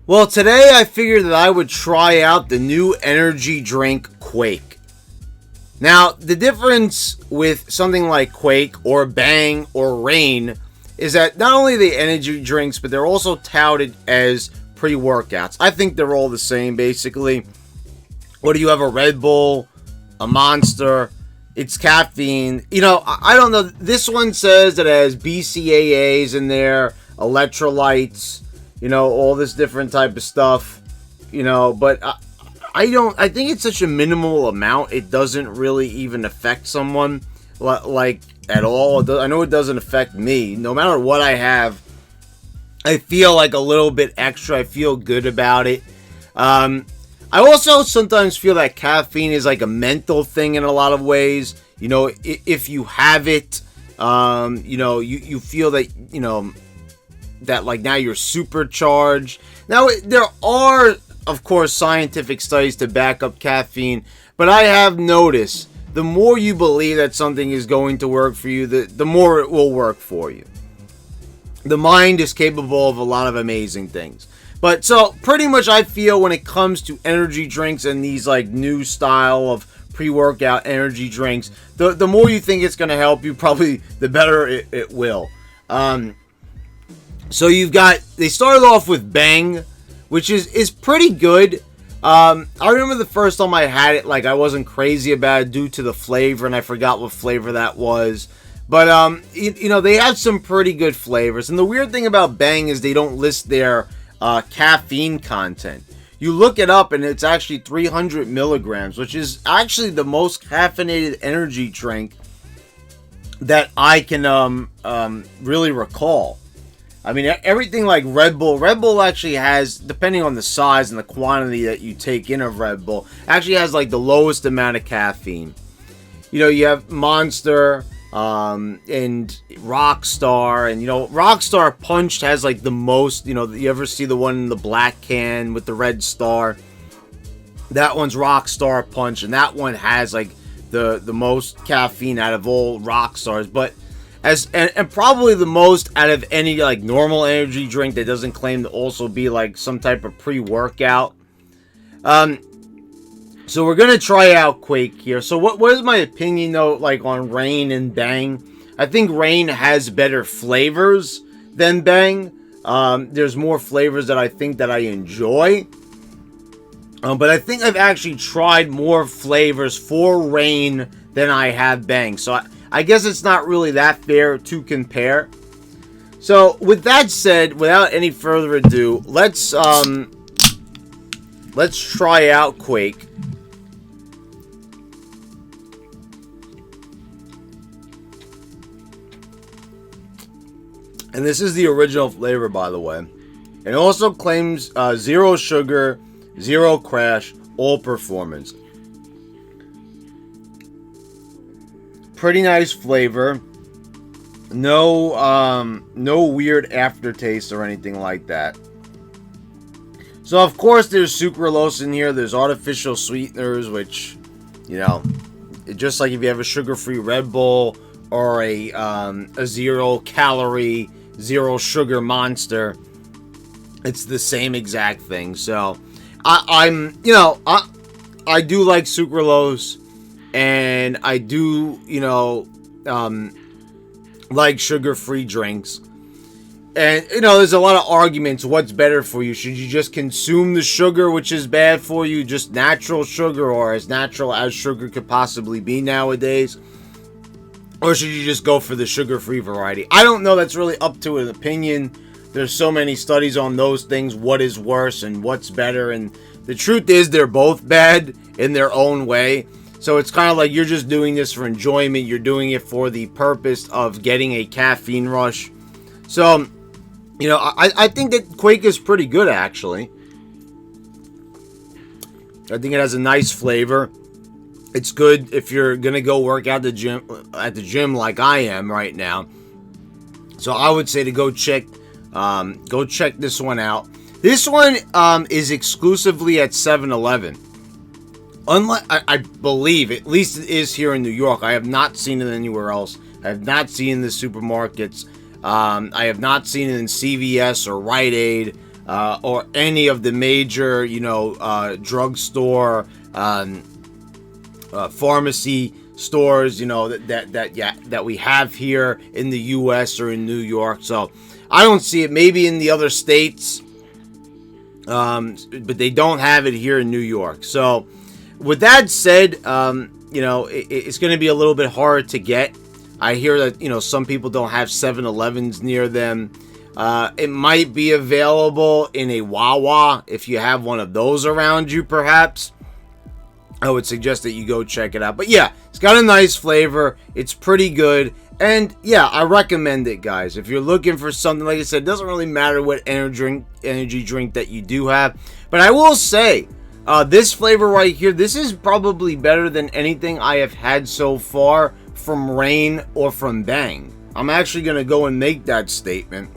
Well, today I figured that I would try out the new energy drink Quake. Now, the difference with something like Quake or Bang or Rain is that not only are they energy drinks, but they're also touted as pre-workouts. I think they're all the same, basically. What do you have? A Red Bull, a Monster, it's caffeine. I don't know. This one says that it has BCAAs in there, electrolytes, all this different type of stuff, but I think it's such a minimal amount, it doesn't really even affect someone, like, at all. I know it doesn't affect me. No matter what I have, I feel like a little bit extra. I feel good about it. I also sometimes feel that caffeine is like a mental thing in a lot of ways. If you have it, you feel that, that like now you're supercharged. Now there are, of course, scientific studies to back up caffeine, but I have noticed the more you believe that something is going to work for you, the more it will work for you. The mind is capable of a lot of amazing things. But so pretty much I feel when it comes to energy drinks and these like new style of pre-workout energy drinks, the more you think it's going to help you, probably the better it will. So they started off with Bang, which is pretty good. I remember the first time I had it, like, I wasn't crazy about it due to the flavor, and I forgot what flavor that was. But, they have some pretty good flavors. And the weird thing about Bang is they don't list their caffeine content. You look it up, and it's actually 300 milligrams, which is actually the most caffeinated energy drink that I can really recall. I mean, everything like Red Bull actually has, depending on the size and the quantity that you take in of Red Bull, actually has like the lowest amount of caffeine. You have Monster and Rockstar, and Rockstar Punch has like the most. You ever see the one in the black can with the red star? That one's Rockstar Punch, and that one has like the most caffeine out of all Rockstars, but and probably the most out of any like normal energy drink that doesn't claim to also be like some type of pre-workout. So we're gonna try out Quake here. So what is my opinion though, like on Rain and Bang? I think Rain has better flavors than Bang. There's more flavors that I think that I enjoy. But I think I've actually tried more flavors for Rain than I have Bang. So I guess it's not really that fair to compare. So with that said, without any further ado, let's try out Quake. And this is the original flavor, by the way. It also claims 0 sugar, 0 crash, all performance. Pretty nice flavor. No weird aftertaste or anything like that. So of course there's sucralose in here. There's artificial sweeteners, which, just like if you have a sugar-free Red Bull or a 0-calorie, 0-sugar Monster, it's the same exact thing. So I do like sucralose. And I do, like sugar-free drinks. And, there's a lot of arguments. What's better for you? Should you just consume the sugar, which is bad for you? Just natural sugar, or as natural as sugar could possibly be nowadays? Or should you just go for the sugar-free variety? I don't know. That's really up to an opinion. There's so many studies on those things. What is worse and what's better? And the truth is they're both bad in their own way. So it's kind of like you're just doing this for enjoyment. You're doing it for the purpose of getting a caffeine rush. So, I think that Quake is pretty good, actually. I think it has a nice flavor. It's good if you're going to go work out at the gym like I am right now. So I would say to go check this one out. This one is exclusively at 7-Eleven. Unlike, I believe, at least it is here in New York. I have not seen it anywhere else. I have not seen it in the supermarkets. I have not seen it in CVS or Rite Aid or any of the major, drugstore, pharmacy stores, that we have here in the U.S. or in New York. So I don't see it. Maybe in the other states, but they don't have it here in New York. So with that said, it's going to be a little bit hard to get. I hear that, some people don't have 7-Elevens near them. It might be available in a Wawa if you have one of those around you, perhaps. I would suggest that you go check it out. But yeah, it's got a nice flavor. It's pretty good. And yeah, I recommend it, guys. If you're looking for something, like I said, it doesn't really matter what energy drink that you do have. But I will say, this flavor right here, this is probably better than anything I have had so far from Reign or from Bang. I'm actually going to go and make that statement.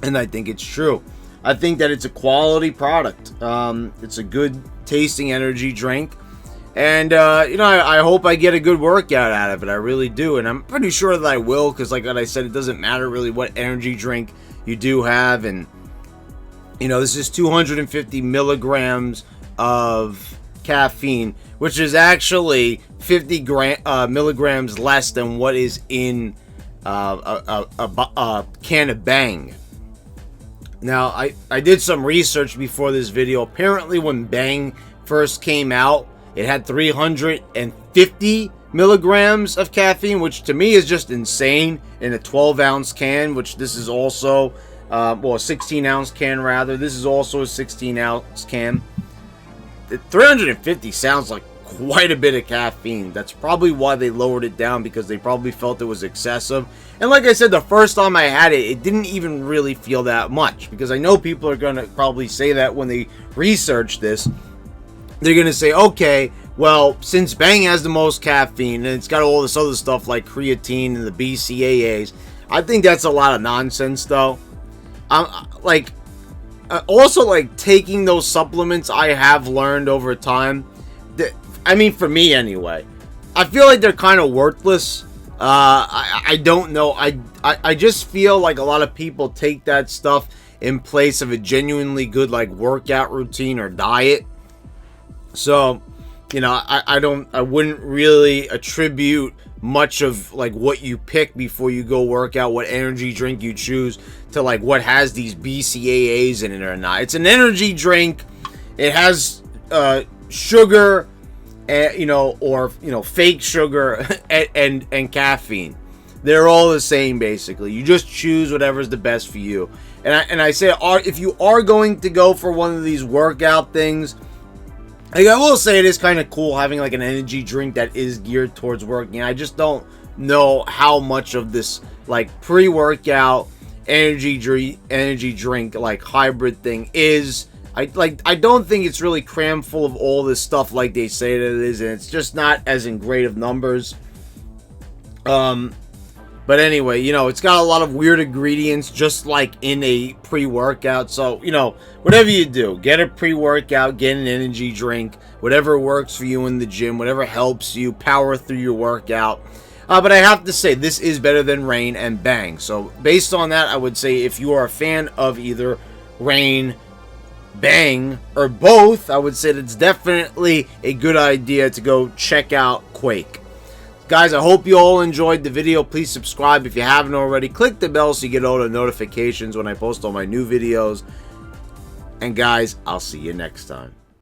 And I think it's true. I think that it's a quality product. It's a good tasting energy drink. And, I hope I get a good workout out of it. I really do. And I'm pretty sure that I will. Because like I said, it doesn't matter really what energy drink you do have. And, this is 250 milligrams of caffeine. Which is actually 50 milligrams less than what is in a can of Bang. Now, I did some research before this video. Apparently, when Bang first came out, it had 350 milligrams of caffeine, which to me is just insane, in a 12-ounce can, which this is also, a 16-ounce can, rather. This is also a 16-ounce can. 350 sounds like quite a bit of caffeine. That's probably why they lowered it down, because they probably felt it was excessive. And like I said, the first time I had it, it didn't even really feel that much, because I know people are going to probably say that when they research this. They're going to say, okay, well, since Bang has the most caffeine and it's got all this other stuff like creatine and the BCAAs, I think that's a lot of nonsense, though. Also, taking those supplements, I have learned over time, for me anyway, I feel like they're kind of worthless. I don't know. I just feel like a lot of people take that stuff in place of a genuinely good workout routine or diet. So, I wouldn't really attribute much of what you pick before you go work out, what energy drink you choose, to what has these BCAAs in it or not. It's an energy drink. It has sugar, or fake sugar and caffeine. They're all the same basically. You just choose whatever's the best for you. And I say, if you are going to go for one of these workout things, I will say it is kind of cool having an energy drink that is geared towards working. I just don't know how much of this pre-workout energy drink hybrid thing is. I don't think it's really crammed full of all this stuff like they say that it is, and it's just not as in great of numbers. But anyway, it's got a lot of weird ingredients, just like in a pre-workout. So, whatever you do, get a pre-workout, get an energy drink, whatever works for you in the gym, whatever helps you power through your workout. But I have to say, this is better than Reign and Bang. So, based on that, I would say if you are a fan of either Reign, Bang, or both, I would say that it's definitely a good idea to go check out Quake. Guys, I hope you all enjoyed the video. Please subscribe if you haven't already. Click the bell so you get all the notifications when I post all my new videos. And guys, I'll see you next time.